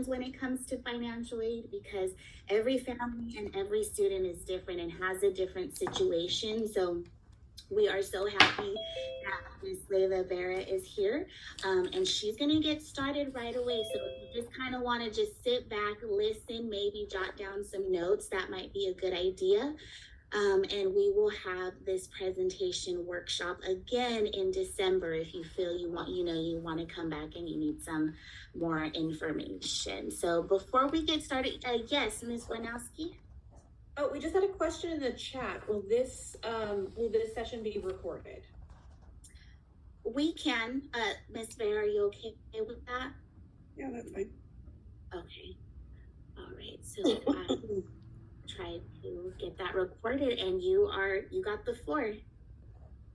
when it comes to financial aid, because every family and every student is different and has a different situation. So we are so happy that Ms. Layla Vera is here, and she's going to get started right away. So if you just kind of want to just sit back, listen, maybe jot down some notes, that might be a good idea. And we will have this presentation workshop again in December if you feel you want to come back and you need some more information. So before we get started, yes, Ms. Wanowski? Oh, we just had a question in the chat. Will this session be recorded? We can. Ms. Vera, are you okay with that? Yeah, that's fine. Okay. All right. So I try to get that recorded, and you got the floor.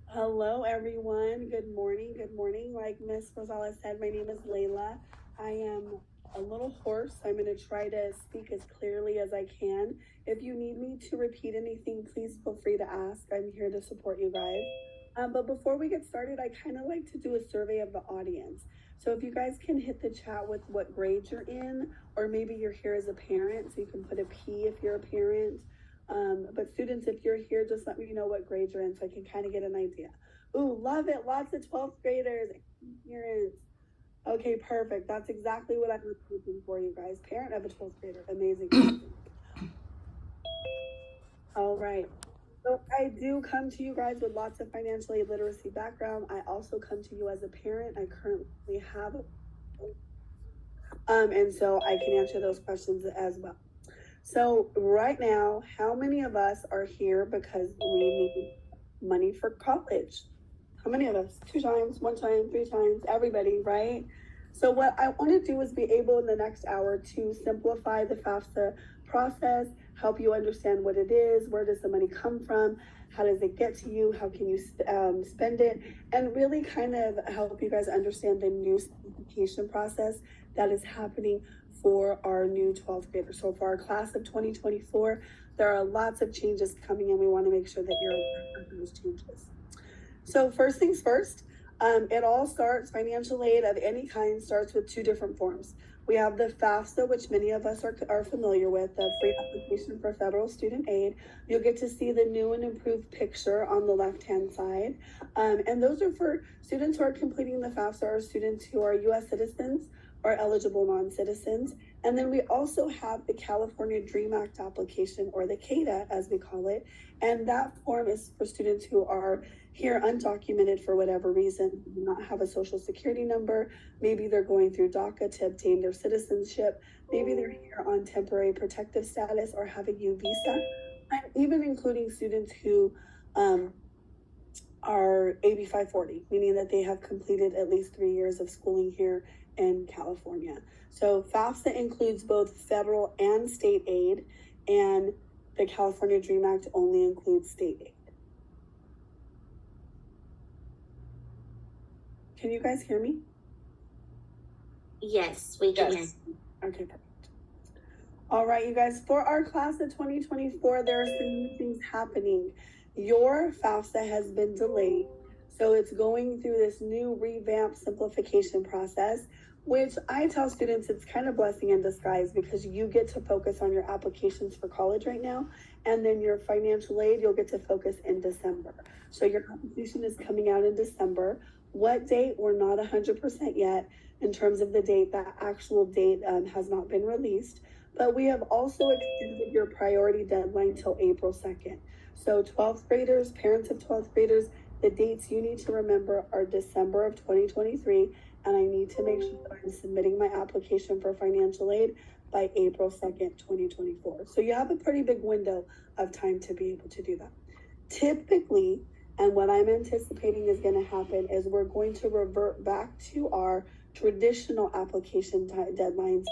Hello, everyone. Good morning. Good morning. Like Miss Rosales said, my name is Layla. I am a little hoarse. I'm going to try to speak as clearly as I can. If you need me to repeat anything, please feel free to ask. I'm here to support you guys. But before we get started, I kind of like to do a survey of the audience. So if you guys can hit the chat with what grade you're in, or maybe you're here as a parent, so you can put a P if you're a parent. But students, if you're here, just let me know what grade you're in so I can kind of get an idea. Ooh, love it. Lots of 12th graders. Parents. Okay, perfect. That's exactly what I'm looking for, you guys. Parent of a 12th grader. Amazing. All right. So I do come to you guys with lots of financial aid literacy background. I also come to you as a parent. I currently have and so I can answer those questions as well. So right now, how many of us are here because we need money for college? How many of us? 2 times, 1 time, 3 times, everybody, right? So what I want to do is be able in the next hour to simplify the FAFSA process, help you understand what it is, where does the money come from, how does it get to you, how can you spend it, and really kind of help you guys understand the new simplification process that is happening for our new 12th graders. So for our class of 2024, there are lots of changes coming and we want to make sure that you're aware of those changes. So first things first, it all starts, financial aid of any kind starts with 2 different forms. We have the FAFSA, which many of us are familiar with, the free application for federal student aid. You'll get to see the new and improved picture on the left-hand side. And those are for students who are completing the FAFSA or students who are U.S. citizens or eligible non-citizens. And then we also have the California Dream Act application, or the CADA as we call it. And that form is for students who are here undocumented for whatever reason, do not have a social security number. Maybe they're going through DACA to obtain their citizenship. Maybe they're here on temporary protective status or have a U visa. And even including students who are AB 540, meaning that they have completed at least 3 years of schooling here in California. So FAFSA includes both federal and state aid, and the California Dream Act only includes state aid. Can you guys hear me? Yes, we can. Yes. Okay, perfect. All right, you guys, for our class of 2024, there are some new things happening. Your FAFSA has been delayed, so it's going through this new revamped simplification process, which I tell students it's kind of blessing in disguise because you get to focus on your applications for college right now, and then your financial aid, you'll get to focus in December. So your application is coming out in December. What date? We're not 100% yet in terms of the date. That actual date has not been released, but we have also extended your priority deadline till April 2nd. So 12th graders, parents of 12th graders, the dates you need to remember are December of 2023, and I need to make sure that I'm submitting my application for financial aid by April 2nd, 2024. So you have a pretty big window of time to be able to do that. Typically, and what I'm anticipating is going to happen is we're going to revert back to our traditional application deadlines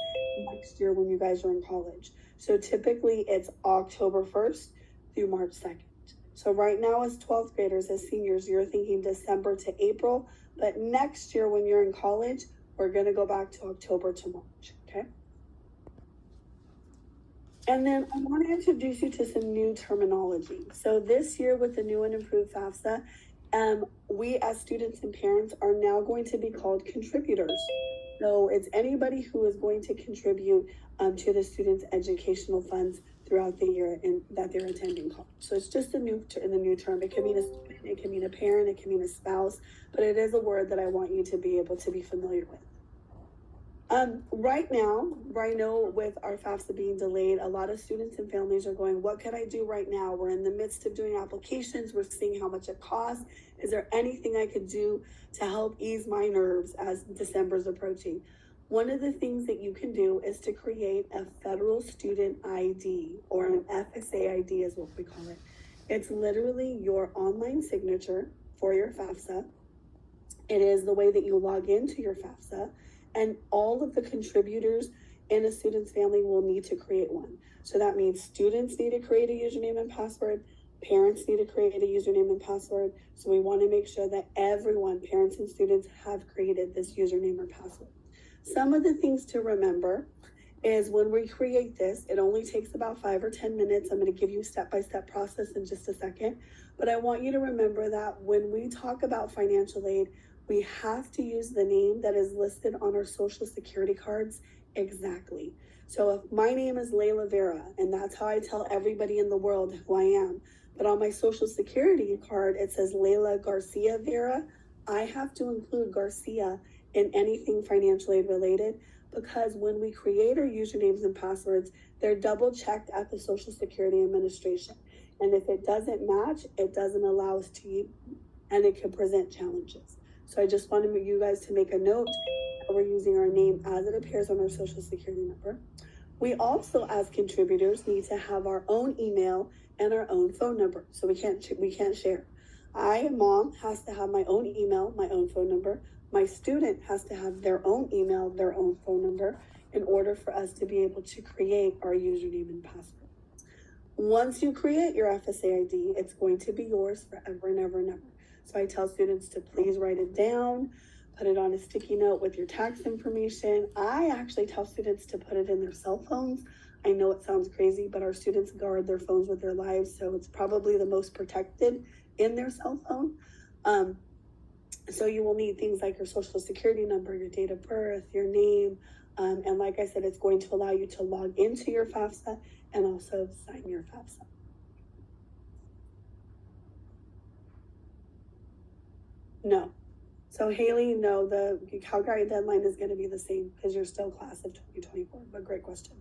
next year when you guys are in college. So typically it's October 1st through March 2nd. So right now as 12th graders, as seniors, you're thinking December to April, but next year when you're in college, we're going to go back to October to March, okay? And then I want to introduce you to some new terminology. So this year with the new and improved FAFSA, we as students and parents are now going to be called contributors. So it's anybody who is going to contribute to the students' educational funds throughout the year that they're attending college. So it's just the new term. It can mean a student, it can mean a parent, it can mean a spouse, but it is a word that I want you to be able to be familiar with. Right now, I know with our FAFSA being delayed, a lot of students and families are going, what can I do right now? We're in the midst of doing applications. We're seeing how much it costs. Is there anything I could do to help ease my nerves as December's approaching? One of the things that you can do is to create a federal student ID, or an FSA ID is what we call it. It's literally your online signature for your FAFSA. It is the way that you log into your FAFSA, and all of the contributors in a student's family will need to create one. So that means students need to create a username and password, parents need to create a username and password. So we want to make sure that everyone, parents and students, have created this username or password. Some of the things to remember is when we create this, it only takes about 5 or 10 minutes. I'm going to give you a step-by-step process in just a second. But I want you to remember that when we talk about financial aid, we have to use the name that is listed on our social security cards exactly. So if my name is Layla Vera, and that's how I tell everybody in the world who I am, but on my social security card, it says Layla Garcia Vera, I have to include Garcia in anything financial aid related, because when we create our usernames and passwords, they're double checked at the Social Security Administration. And if it doesn't match, it doesn't allow us to use, and it can present challenges. So I just wanted you guys to make a note that we're using our name as it appears on our social security number. We also, as contributors, need to have our own email and our own phone number. So we can't share. Mom, has to have my own email, my own phone number. My student has to have their own email, their own phone number, in order for us to be able to create our username and password. Once you create your FSA ID, it's going to be yours forever and ever and ever. So I tell students to please write it down, put it on a sticky note with your tax information. I actually tell students to put it in their cell phones. I know it sounds crazy, but our students guard their phones with their lives, so it's probably the most protected in their cell phone. So you will need things like your social security number, your date of birth, your name, and like I said, it's going to allow you to log into your FAFSA and also sign your FAFSA. No. So Haley, no, the Calgary deadline is going to be the same because you're still class of 2024, but great question.